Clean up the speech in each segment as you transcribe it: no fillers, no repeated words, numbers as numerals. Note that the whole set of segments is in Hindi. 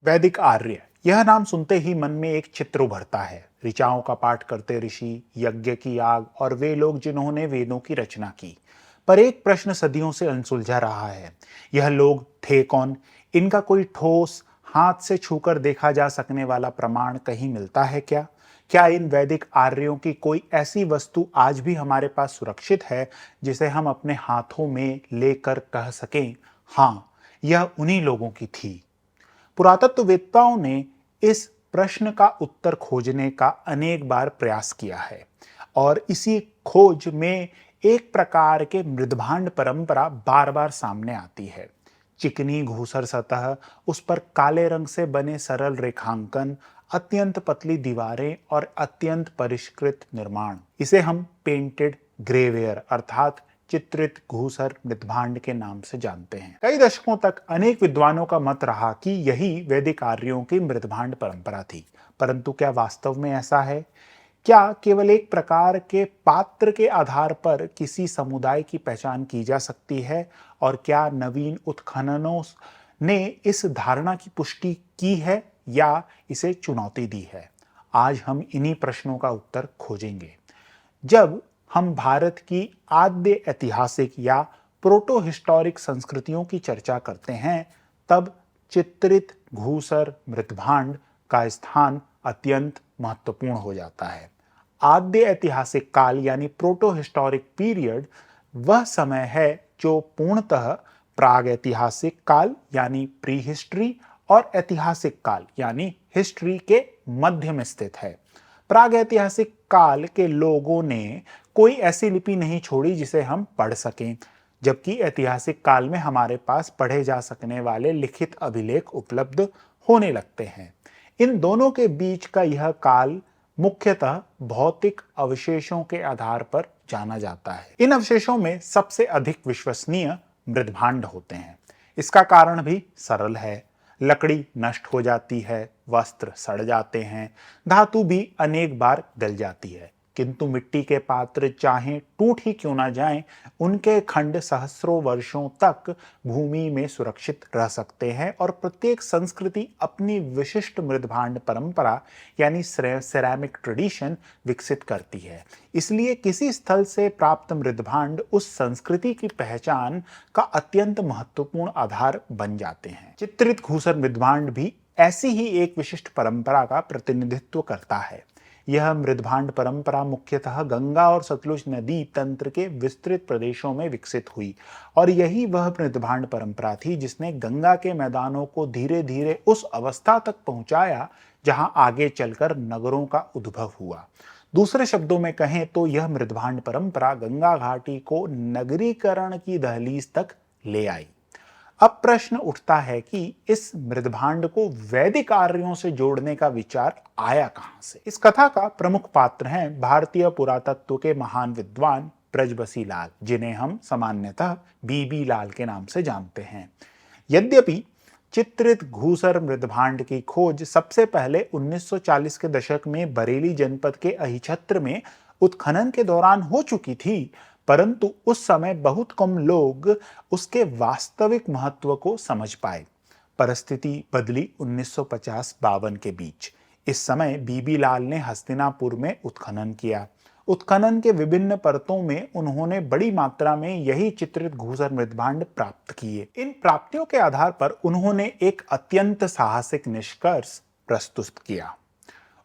वैदिक आर्य, यह नाम सुनते ही मन में एक चित्र उभरता है। ऋचाओं का पाठ करते ऋषि, यज्ञ की आग और वे लोग जिन्होंने वेदों की रचना की। पर एक प्रश्न सदियों से अनसुलझा रहा है। यह लोग थे कौन? इनका कोई ठोस, हाथ से छूकर देखा जा सकने वाला प्रमाण कहीं मिलता है क्या? क्या इन वैदिक आर्यों की कोई ऐसी वस्तु आज भी हमारे पास सुरक्षित है जिसे हम अपने हाथों में लेकर कह सकें, हाँ, यह उन्हीं लोगों की थी? पुरातत्ववेत्ताओं ने इस प्रश्न का उत्तर खोजने का अनेक बार प्रयास किया है और इसी खोज में एक प्रकार के मृदभांड परंपरा बार बार सामने आती है। चिकनी घूसर सतह, उस पर काले रंग से बने सरल रेखांकन, अत्यंत पतली दीवारें और अत्यंत परिष्कृत निर्माण, इसे हम पेंटेड ग्रेवेयर अर्थात चित्रित घूसर मृदभांड के नाम से जानते हैं। कई दशकों तक अनेक विद्वानों का मत रहा कि यही वैदिक आर्यों की मृदभांड परंपरा थी। परंतु क्या वास्तव में ऐसा है? क्या केवल एक प्रकार के पात्र के आधार पर किसी समुदाय की पहचान की जा सकती है? और क्या नवीन उत्खननों ने इस धारणा की पुष्टि की है या इसे चुनौती दी है? आज हम इन्हीं प्रश्नों का उत्तर खोजेंगे। जब हम भारत की आद्य ऐतिहासिक या प्रोटो हिस्टोरिक संस्कृतियों की चर्चा करते हैं, तब चित्रित घूसर मृतभांड का स्थान अत्यंत महत्वपूर्ण हो जाता है। आद्य ऐतिहासिक काल यानी प्रोटो हिस्टोरिक पीरियड वह समय है जो पूर्णतः प्राग ऐतिहासिक काल यानी प्री हिस्ट्री और ऐतिहासिक काल यानी हिस्ट्री के मध्य में स्थित है। प्रागैतिहासिक काल के लोगों ने कोई ऐसी लिपि नहीं छोड़ी जिसे हम पढ़ सकें, जबकि ऐतिहासिक काल में हमारे पास पढ़े जा सकने वाले लिखित अभिलेख उपलब्ध होने लगते हैं। इन दोनों के बीच का यह काल मुख्यतः भौतिक अवशेषों के आधार पर जाना जाता है। इन अवशेषों में सबसे अधिक विश्वसनीय मृदभांड होते हैं। इसका कारण भी सरल है। लकड़ी नष्ट हो जाती है, वस्त्र सड़ जाते हैं, धातु भी अनेक बार गल जाती है, किंतु मिट्टी के पात्र चाहे टूट ही क्यों ना जाएं, उनके खंड सहस्रों वर्षों तक भूमि में सुरक्षित रह सकते हैं और प्रत्येक संस्कृति अपनी विशिष्ट मृदभांड परंपरा यानी सेरामिक ट्रेडिशन विकसित करती है। इसलिए किसी स्थल से प्राप्त मृदभांड उस संस्कृति की पहचान का अत्यंत महत्वपूर्ण आधार बन जाते हैं। चित्रित घूसर मृदभांड भी ऐसी ही एक विशिष्ट परंपरा का प्रतिनिधित्व करता है। यह मृदभांड परंपरा मुख्यतः गंगा और सतलुज नदी तंत्र के विस्तृत प्रदेशों में विकसित हुई और यही वह मृदभांड परंपरा थी जिसने गंगा के मैदानों को धीरे धीरे उस अवस्था तक पहुंचाया जहां आगे चलकर नगरों का उद्भव हुआ। दूसरे शब्दों में कहें तो यह मृदभांड परंपरा गंगा घाटी को नगरीकरण की दहलीज तक ले आई। अब प्रश्न उठता है कि इस मृदभांड को वैदिक आर्यों से जोड़ने का विचार आया कहां से? इस कथा का प्रमुख पात्र हैं भारतीय पुरातत्व के महान विद्वान ब्रजबसी लाल, जिन्हें हम सामान्यतः बीबी लाल के नाम से जानते हैं। यद्यपि चित्रित घूसर मृदभांड की खोज सबसे पहले 1940 के दशक में बरेली जनपद के अहिछत्र में उत्खनन के दौरान हो चुकी थी, परंतु उस समय बहुत कम लोग उसके वास्तविक महत्व को समझ पाए। परिस्थिति बदली 1950-52 के बीच। इस समय बीबी लाल ने हस्तिनापुर में उत्खनन किया। उत्खनन के विभिन्न परतों में उन्होंने बड़ी मात्रा में यही चित्रित घूसर मृदभांड प्राप्त किए। इन प्राप्तियों के आधार पर उन्होंने एक अत्यंत साहसिक निष्कर्ष प्रस्तुत किया।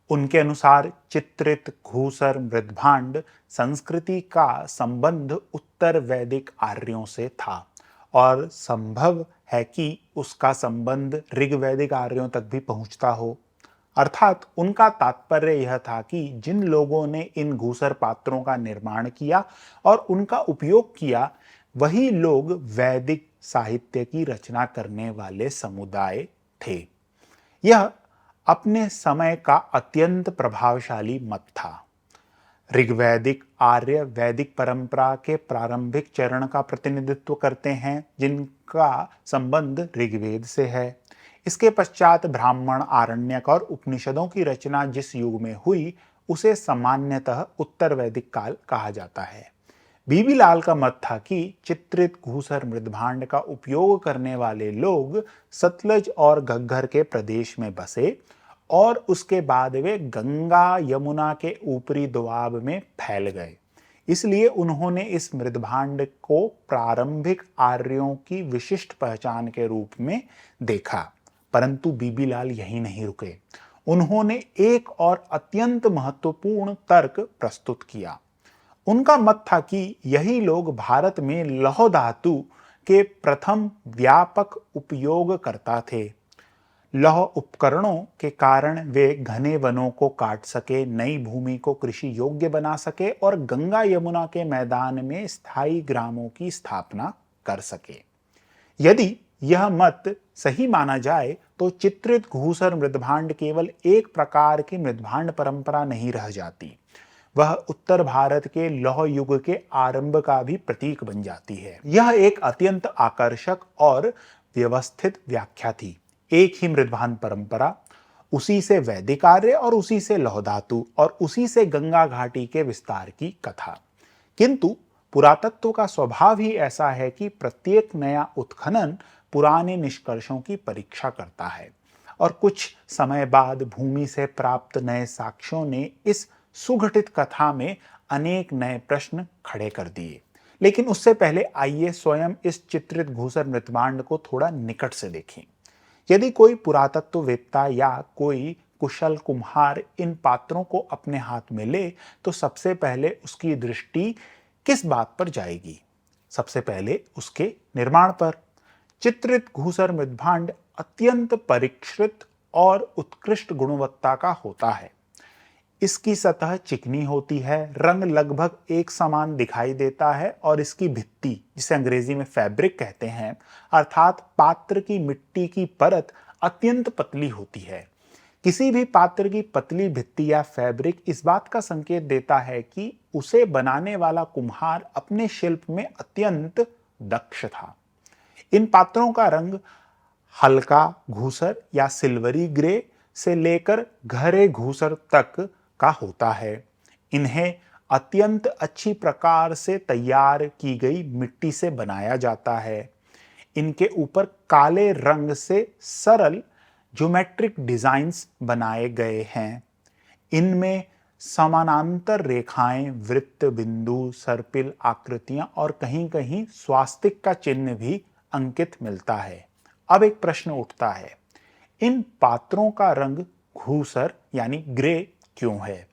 उनके अनुसार चित्रित घूसर मृदभांड संस्कृति का संबंध उत्तर वैदिक आर्यों से था और संभव है कि उसका संबंध ऋग्वैदिक आर्यों तक भी पहुंचता हो। अर्थात उनका तात्पर्य यह था कि जिन लोगों ने इन घूसर पात्रों का निर्माण किया और उनका उपयोग किया, वही लोग वैदिक साहित्य की रचना करने वाले समुदाय थे। यह अपने समय का अत्यंत प्रभावशाली मत था। ऋग्वैदिक आर्य वैदिक परंपरा के प्रारंभिक चरण का प्रतिनिधित्व करते हैं, जिनका संबंध ऋग्वेद से है। इसके पश्चात ब्राह्मण, आरण्यक और उपनिषदों की रचना जिस युग में हुई, उसे सामान्यतः उत्तर वैदिक काल कहा जाता है। बीबी लाल का मत था कि चित्रित घूसर मृदभांड का उपयोग करने वाले लोग सतलज और घग्गर के प्रदेश में बसे और उसके बाद वे गंगा यमुना के ऊपरी दोआब में फैल गए। इसलिए उन्होंने इस मृदभांड को प्रारंभिक आर्यों की विशिष्ट पहचान के रूप में देखा। परंतु बीबी लाल यहीं नहीं रुके। उन्होंने एक और अत्यंत महत्वपूर्ण तर्क प्रस्तुत किया। उनका मत था कि यही लोग भारत में लौह धातु के प्रथम व्यापक उपयोगकर्ता थे। लौह उपकरणों के कारण वे घने वनों को काट सके, नई भूमि को कृषि योग्य बना सके और गंगा यमुना के मैदान में स्थायी ग्रामों की स्थापना कर सके। यदि यह मत सही माना जाए तो चित्रित घूसर मृदभांड केवल एक प्रकार की मृदभांड परंपरा नहीं रह जाती, वह उत्तर भारत के लौह युग के आरंभ का भी प्रतीक बन जाती है। यह एक अत्यंत आकर्षक और व्यवस्थित व्याख्या थी। एक ही मृदभांड परंपरा, उसी से वैदिक आर्य और उसी से लौह धातु और उसी से गंगा घाटी के विस्तार की कथा। किंतु पुरातत्व का स्वभाव ही ऐसा है कि प्रत्येक नया उत्खनन पुराने निष्कर्षों की परीक्षा करता है और कुछ समय बाद भूमि से प्राप्त नए साक्ष्यों ने इस सुगठित कथा में अनेक नए प्रश्न खड़े कर दिए। लेकिन उससे पहले आइए स्वयं इस चित्रित घूसर मृदभांड को थोड़ा निकट से देखें। यदि कोई पुरातत्ववेत्ता या कोई कुशल कुम्हार इन पात्रों को अपने हाथ में ले तो सबसे पहले उसकी दृष्टि किस बात पर जाएगी? सबसे पहले उसके निर्माण पर। चित्रित घूसर मृदभांड अत्यंत परीक्षित और उत्कृष्ट गुणवत्ता का होता है। इसकी सतह चिकनी होती है, रंग लगभग एक समान दिखाई देता है और इसकी भित्ति, जिसे अंग्रेजी में फैब्रिक कहते हैं, अर्थात पात्र की मिट्टी की परत अत्यंत पतली होती है। किसी भी पात्र की पतली भित्ति या फैब्रिक इस बात का संकेत देता है कि उसे बनाने वाला कुम्हार अपने शिल्प में अत्यंत दक्ष था। इन पात्रों का रंग हल्का घूसर या सिल्वरी ग्रे से लेकर गहरे घूसर तक का होता है। इन्हें अत्यंत अच्छी प्रकार से तैयार की गई मिट्टी से बनाया जाता है। इनके ऊपर काले रंग से सरल ज्योमेट्रिक डिजाइन्स बनाए गए हैं। इनमें समानांतर रेखाएं, वृत्त, बिंदु, सर्पिल आकृतियां और कहीं-कहीं स्वास्तिक का चिन्ह भी अंकित मिलता है। अब एक प्रश्न उठता है, इन पात्रों का रंग घूसर यानी ग्रे क्यों है?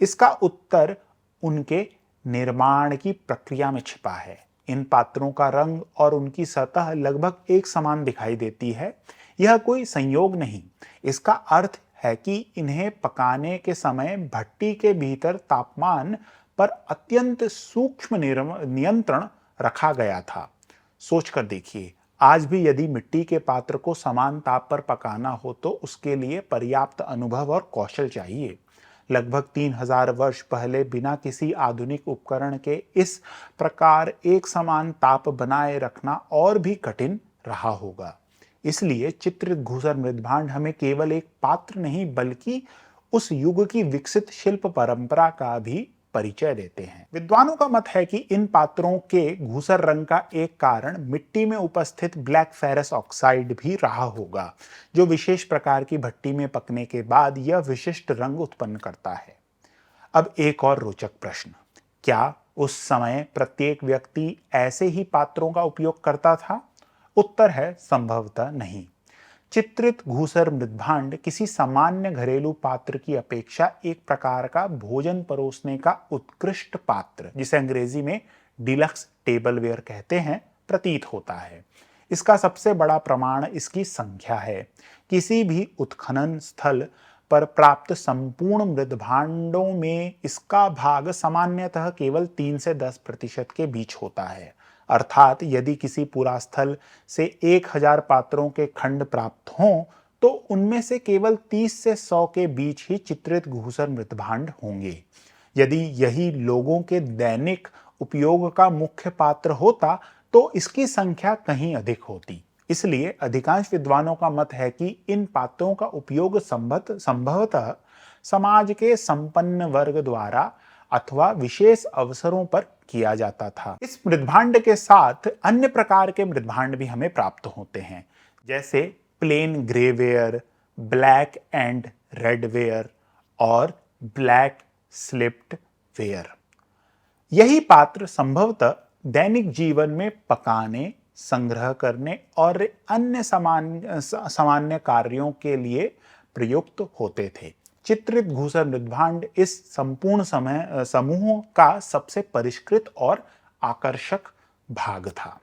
इसका उत्तर उनके निर्माण की प्रक्रिया में छिपा है। इन पात्रों का रंग और उनकी सतह लगभग एक समान दिखाई देती है। यह कोई संयोग नहीं, इसका अर्थ है कि इन्हें पकाने के समय भट्टी के भीतर तापमान पर अत्यंत सूक्ष्म नियंत्रण रखा गया था। सोचकर देखिए, आज भी यदि मिट्टी के पात्र को समान ताप पर पकाना हो तो उसके लिए पर्याप्त अनुभव और कौशल चाहिए। लगभग 3000 वर्ष पहले बिना किसी आधुनिक उपकरण के इस प्रकार एक समान ताप बनाए रखना और भी कठिन रहा होगा। इसलिए चित्रित घूसर मृदभांड हमें केवल एक पात्र नहीं बल्कि उस युग की विकसित शिल्प परंपरा का भी परिचय देते हैं। विद्वानों का मत है कि इन पात्रों के घूसर रंग का एक कारण मिट्टी में उपस्थित ब्लैक फेरस ऑक्साइड भी रहा होगा, जो विशेष प्रकार की भट्टी में पकने के बाद यह विशिष्ट रंग उत्पन्न करता है। अब एक और रोचक प्रश्न, क्या उस समय प्रत्येक व्यक्ति ऐसे ही पात्रों का उपयोग करता था? उत्तर है संभवतः नहीं। चित्रित घूसर मृदभांड किसी सामान्य घरेलू पात्र की अपेक्षा एक प्रकार का भोजन परोसने का उत्कृष्ट पात्र, जिसे अंग्रेजी में डिलक्स टेबलवेयर कहते हैं, प्रतीत होता है। इसका सबसे बड़ा प्रमाण इसकी संख्या है। किसी भी उत्खनन स्थल पर प्राप्त संपूर्ण मृदभांडों में इसका भाग सामान्यतः केवल 3 से 10% के बीच होता है। अर्थात यदि किसी पुरास्थल से 1000 पात्रों के खंड प्राप्त हों तो उनमें से केवल 30 से 100 के बीच ही चित्रित घूसर मृदभांड होंगे। यदि यही लोगों के दैनिक उपयोग का मुख्य पात्र होता तो इसकी संख्या कहीं अधिक होती। इसलिए अधिकांश विद्वानों का मत है कि इन पात्रों का उपयोग संभवतः समाज के संपन्न वर्ग द्वारा अथवा विशेष अवसरों पर किया जाता था। इस मृदभांड के साथ अन्य प्रकार के मृदभांड भी हमें प्राप्त होते हैं, जैसे plain grey ware, black and red ware और ब्लैक स्लिप्ड वेयर। यही पात्र संभवतः दैनिक जीवन में पकाने, संग्रह करने और अन्य सामान्य कार्यों के लिए प्रयुक्त होते थे। चित्रित घूसर मृदभांड इस संपूर्ण समूह का सबसे परिष्कृत और आकर्षक भाग था।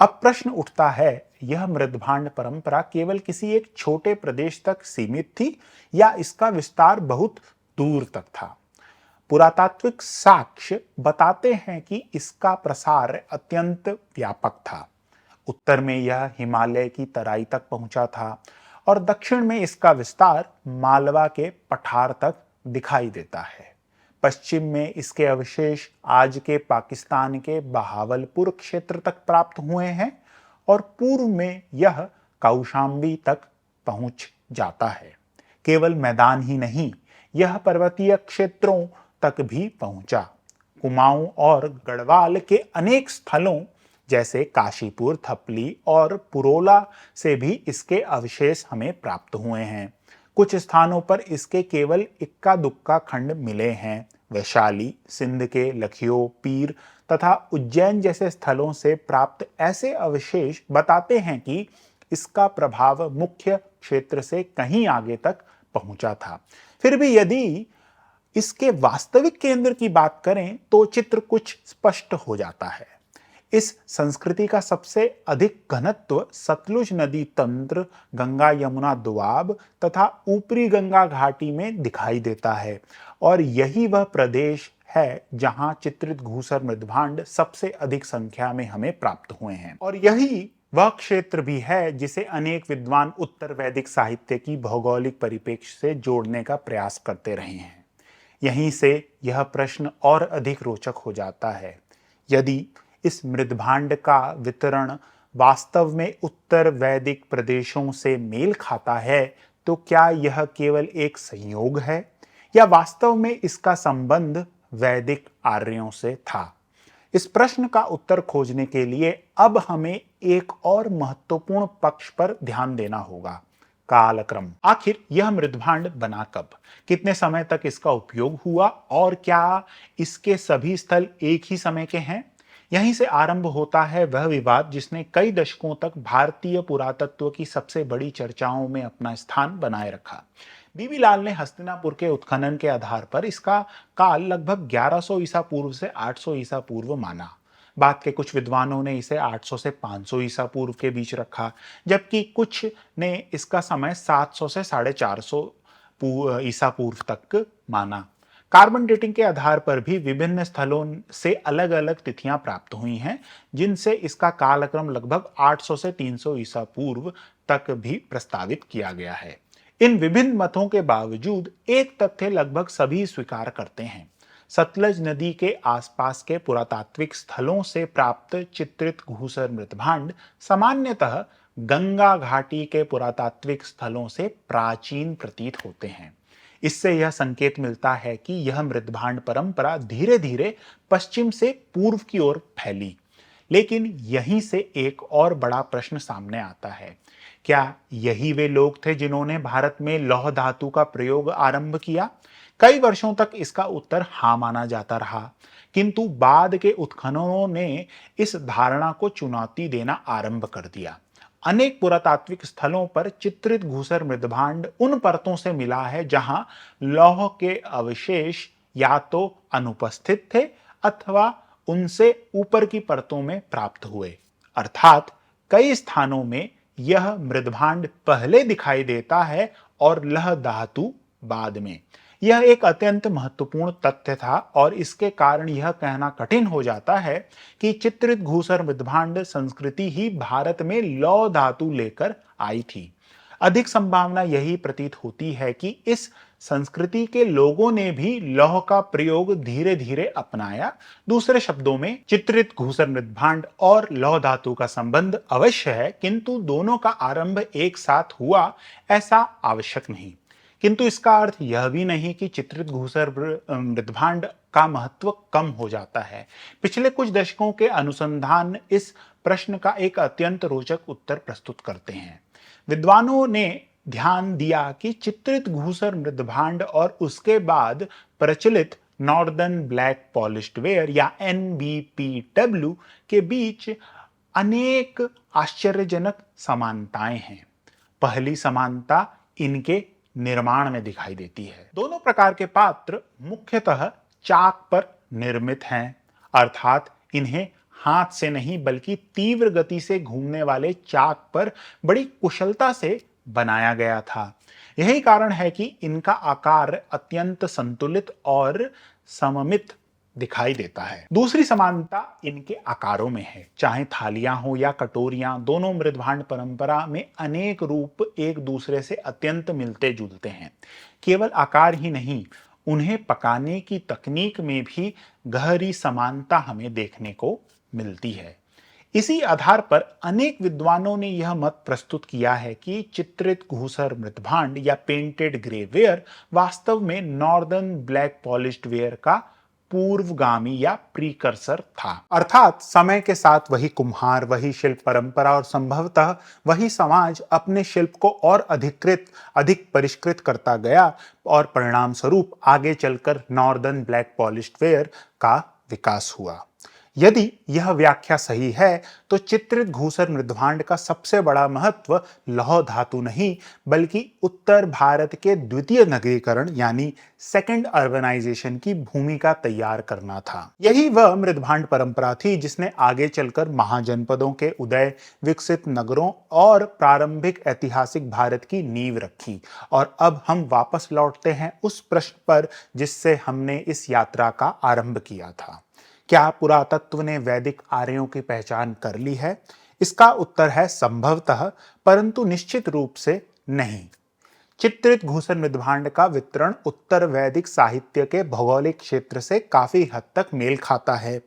अब प्रश्न उठता है, यह मृदभांड परंपरा केवल किसी एक छोटे प्रदेश तक सीमित थी या इसका विस्तार बहुत दूर तक था? पुरातात्विक साक्ष्य बताते हैं कि इसका प्रसार अत्यंत व्यापक था। उत्तर में यह हिमालय की तराई तक पहुंचा था और दक्षिण में इसका विस्तार मालवा के पठार तक दिखाई देता है। पश्चिम में इसके अवशेष आज के पाकिस्तान के बहावलपुर क्षेत्र तक प्राप्त हुए हैं और पूर्व में यह कौशाम्बी तक पहुंच जाता है। केवल मैदान ही नहीं, यह पर्वतीय क्षेत्रों तक भी पहुंचा। कुमाऊं और गढ़वाल के अनेक स्थलों जैसे काशीपुर, थपली और पुरोला से भी इसके अवशेष हमें प्राप्त हुए हैं। कुछ स्थानों पर इसके केवल इक्का दुक्का खंड मिले हैं। वैशाली, सिंध के लखियो, पीर तथा उज्जैन जैसे स्थलों से प्राप्त ऐसे अवशेष बताते हैं कि इसका प्रभाव मुख्य क्षेत्र से कहीं आगे तक पहुंचा था। फिर भी यदि इसके वास्तविक केंद्र की बात करें तो चित्र कुछ स्पष्ट हो जाता है। इस संस्कृति का सबसे अधिक घनत्व सतलुज नदी तंत्र, गंगा यमुना दोआब तथा ऊपरी गंगा घाटी में दिखाई देता है और यही वह प्रदेश है जहां चित्रित घूसर मृदभांड सबसे अधिक संख्या में हमें प्राप्त हुए हैं। और यही वह क्षेत्र भी है जिसे अनेक विद्वान उत्तर वैदिक साहित्य की भौगोलिक परिप्रेक्ष्य से जोड़ने का प्रयास करते रहे हैं। यहीं से यह प्रश्न और अधिक रोचक हो जाता है, यदि इस मृदभांड का वितरण वास्तव में उत्तर वैदिक प्रदेशों से मेल खाता है तो क्या यह केवल एक संयोग है या वास्तव में इसका संबंध वैदिक आर्यों से था? इस प्रश्न का उत्तर खोजने के लिए अब हमें एक और महत्वपूर्ण पक्ष पर ध्यान देना होगा, कालक्रम। आखिर यह मृदभांड बना कब, कितने समय तक इसका उपयोग हुआ और क्या इसके सभी स्थल एक ही समय के हैं? यहीं से आरंभ होता है वह विवाद जिसने कई दशकों तक भारतीय पुरातत्व की सबसे बड़ी चर्चाओं में अपना स्थान बनाए रखा। बीबी लाल ने हस्तिनापुर के उत्खनन के आधार पर इसका काल लगभग 1100 ईसा पूर्व से 800 ईसा पूर्व माना। बाद के कुछ विद्वानों ने इसे 800 से 500 ईसा पूर्व के बीच रखा, जबकि कुछ ने इसका समय 700 से 450 ईसा पूर्व तक माना। कार्बन डेटिंग के आधार पर भी विभिन्न स्थलों से अलग अलग तिथियां प्राप्त हुई हैं, जिनसे इसका कालक्रम लगभग 800 से 300 ईसा पूर्व तक भी प्रस्तावित किया गया है। इन विभिन्न मतों के बावजूद एक तथ्य लगभग सभी स्वीकार करते हैं, सतलज नदी के आसपास के पुरातात्विक स्थलों से प्राप्त चित्रित घूसर मृदभांड सामान्यतः गंगा घाटी के पुरातात्विक स्थलों से प्राचीन प्रतीत होते हैं। इससे यह संकेत मिलता है कि यह मृदभांड परंपरा धीरे धीरे पश्चिम से पूर्व की ओर फैली। लेकिन यहीं से एक और बड़ा प्रश्न सामने आता है, क्या यही वे लोग थे जिन्होंने भारत में लौह धातु का प्रयोग आरंभ किया? कई वर्षों तक इसका उत्तर हाँ माना जाता रहा, किंतु बाद के उत्खननों ने इस धारणा को चुनौती देना आरंभ कर दिया। अनेक पुरातात्विक स्थलों पर चित्रित घूसर मृदभांड उन परतों से मिला है जहां लौह के अवशेष या तो अनुपस्थित थे अथवा उनसे ऊपर की परतों में प्राप्त हुए। अर्थात कई स्थानों में यह मृदभांड पहले दिखाई देता है और लौह धातु बाद में। यह एक अत्यंत महत्वपूर्ण तथ्य था और इसके कारण यह कहना कठिन हो जाता है कि चित्रित घूसर मृदभांड संस्कृति ही भारत में लौह धातु लेकर आई थी। अधिक संभावना यही प्रतीत होती है कि इस संस्कृति के लोगों ने भी लौह का प्रयोग धीरे धीरे अपनाया। दूसरे शब्दों में चित्रित घूसर मृदभांड और लौह धातु का संबंध अवश्य है, किंतु दोनों का आरंभ एक साथ हुआ ऐसा आवश्यक नहीं। किंतु इसका अर्थ यह भी नहीं कि चित्रित घूसर मृदभांड का महत्व कम हो जाता है। पिछले कुछ दशकों के अनुसंधान इस प्रश्न का एक अत्यंत रोचक उत्तर प्रस्तुत करते हैं। विद्वानों ने ध्यान दिया कि चित्रित घूसर मृदभांड और उसके बाद प्रचलित नॉर्दर्न ब्लैक पॉलिश्ड वेयर या NBPW के बीच अनेक आश्चर्यजनक समानताएं हैं। पहली समानता इनके निर्माण में दिखाई देती है। दोनों प्रकार के पात्र मुख्यतः चाक पर निर्मित हैं, अर्थात इन्हें हाथ से नहीं बल्कि तीव्र गति से घूमने वाले चाक पर बड़ी कुशलता से बनाया गया था। यही कारण है कि इनका आकार अत्यंत संतुलित और सममित दिखाई देता है। दूसरी समानता इनके आकारों में है। चाहे थालियां हो या कटोरियां, दोनों मृदभांड परंपरा में अनेक रूप एक दूसरे से अत्यंत मिलते जुलते हैं। केवल आकार ही नहीं, उन्हें पकाने की तकनीक में भी गहरी समानता हमें देखने को मिलती है। इसी आधार पर अनेक विद्वानों ने यह मत प्रस्तुत किया है कि चित्रित घूसर मृदभांड या पेंटेड ग्रे वेयर वास्तव में नॉर्दर्न ब्लैक पॉलिश्ड वेयर का पूर्वगामी या प्रीकर्सर था। अर्थात समय के साथ वही कुम्हार, वही शिल्प परंपरा और संभवतः वही समाज अपने शिल्प को और अधिक परिष्कृत करता गया और परिणाम स्वरूप आगे चलकर नॉर्दर्न ब्लैक पॉलिश्ड वेयर का विकास हुआ। यदि यह व्याख्या सही है तो चित्रित घूसर मृदभांड का सबसे बड़ा महत्व लौह धातु नहीं बल्कि उत्तर भारत के द्वितीय नगरीकरण यानी सेकंड अर्बनाइजेशन की भूमिका तैयार करना था। यही वह मृदभांड परंपरा थी जिसने आगे चलकर महाजनपदों के उदय, विकसित नगरों और प्रारंभिक ऐतिहासिक भारत की नींव रखी। और अब हम वापस लौटते हैं उस प्रश्न पर जिससे हमने इस यात्रा का आरंभ किया था। क्या पुरातत्व ने वैदिक आर्यों की पहचान कर ली है? इसका उत्तर है संभवतः, परंतु निश्चित रूप से नहीं। चित्रित घूसर मृदभांड का वितरण उत्तर वैदिक साहित्य के भौगोलिक क्षेत्र से काफी हद तक मेल खाता है।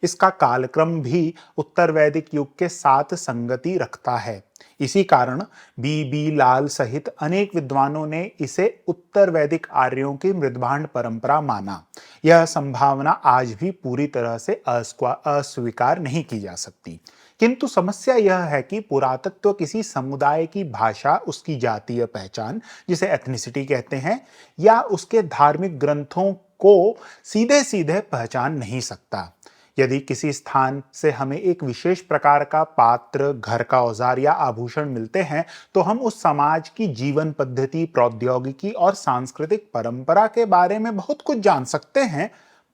इसका कालक्रम भी उत्तर वैदिक युग के साथ संगति रखता है। इसी कारण बी लाल सहित अनेक विद्वानों ने इसे उत्तर वैदिक आर्यों की मृदभांड परंपरा माना। यह संभावना आज भी पूरी तरह से अस्वीकार नहीं की जा सकती। किंतु समस्या यह है कि पुरातत्व किसी समुदाय की भाषा, उसकी जातीय पहचान जिसे एथनिसिटी कहते हैं, या उसके धार्मिक ग्रंथों को सीधे सीधे पहचान नहीं सकता। यदि किसी स्थान से हमें एक विशेष प्रकार का पात्र, घर का औजार या आभूषण मिलते हैं तो हम उस समाज की जीवन पद्धति, प्रौद्योगिकी और सांस्कृतिक परंपरा के बारे में बहुत कुछ जान सकते हैं,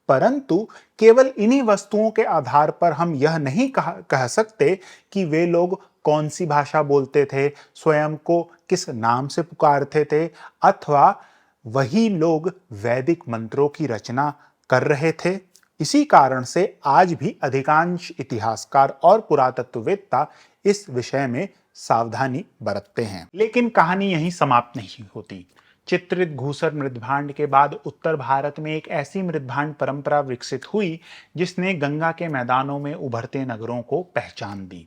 परंतु केवल इन्हीं वस्तुओं के आधार पर हम यह नहीं कह सकते कि वे लोग कौन सी भाषा बोलते थे, स्वयं को किस नाम से पुकारते थे, अथवा वही लोग वैदिक मंत्रों की रचना कर रहे थे। इसी कारण से आज भी अधिकांश इतिहासकार और पुरातत्ववेत्ता इस विषय में सावधानी बरतते हैं। लेकिन कहानी यहीं समाप्त नहीं होती। चित्रित घूसर मृदभांड के बाद उत्तर भारत में एक ऐसी मृदभांड परंपरा विकसित हुई जिसने गंगा के मैदानों में उभरते नगरों को पहचान दी।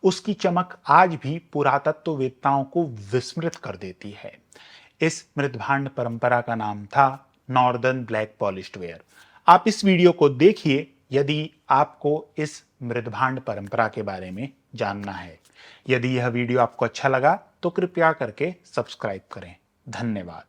उसकी चमक आज भी पुरातत्ववेत्ताओं को विस्मृत कर देती है। इस मृदभांड परंपरा का नाम था नॉर्दर्न ब्लैक पॉलिश्ड वेयर। आप इस वीडियो को देखिए यदि आपको इस मृदभांड परंपरा के बारे में जानना है। यदि यह वीडियो आपको अच्छा लगा तो कृपया करके सब्सक्राइब करें। धन्यवाद।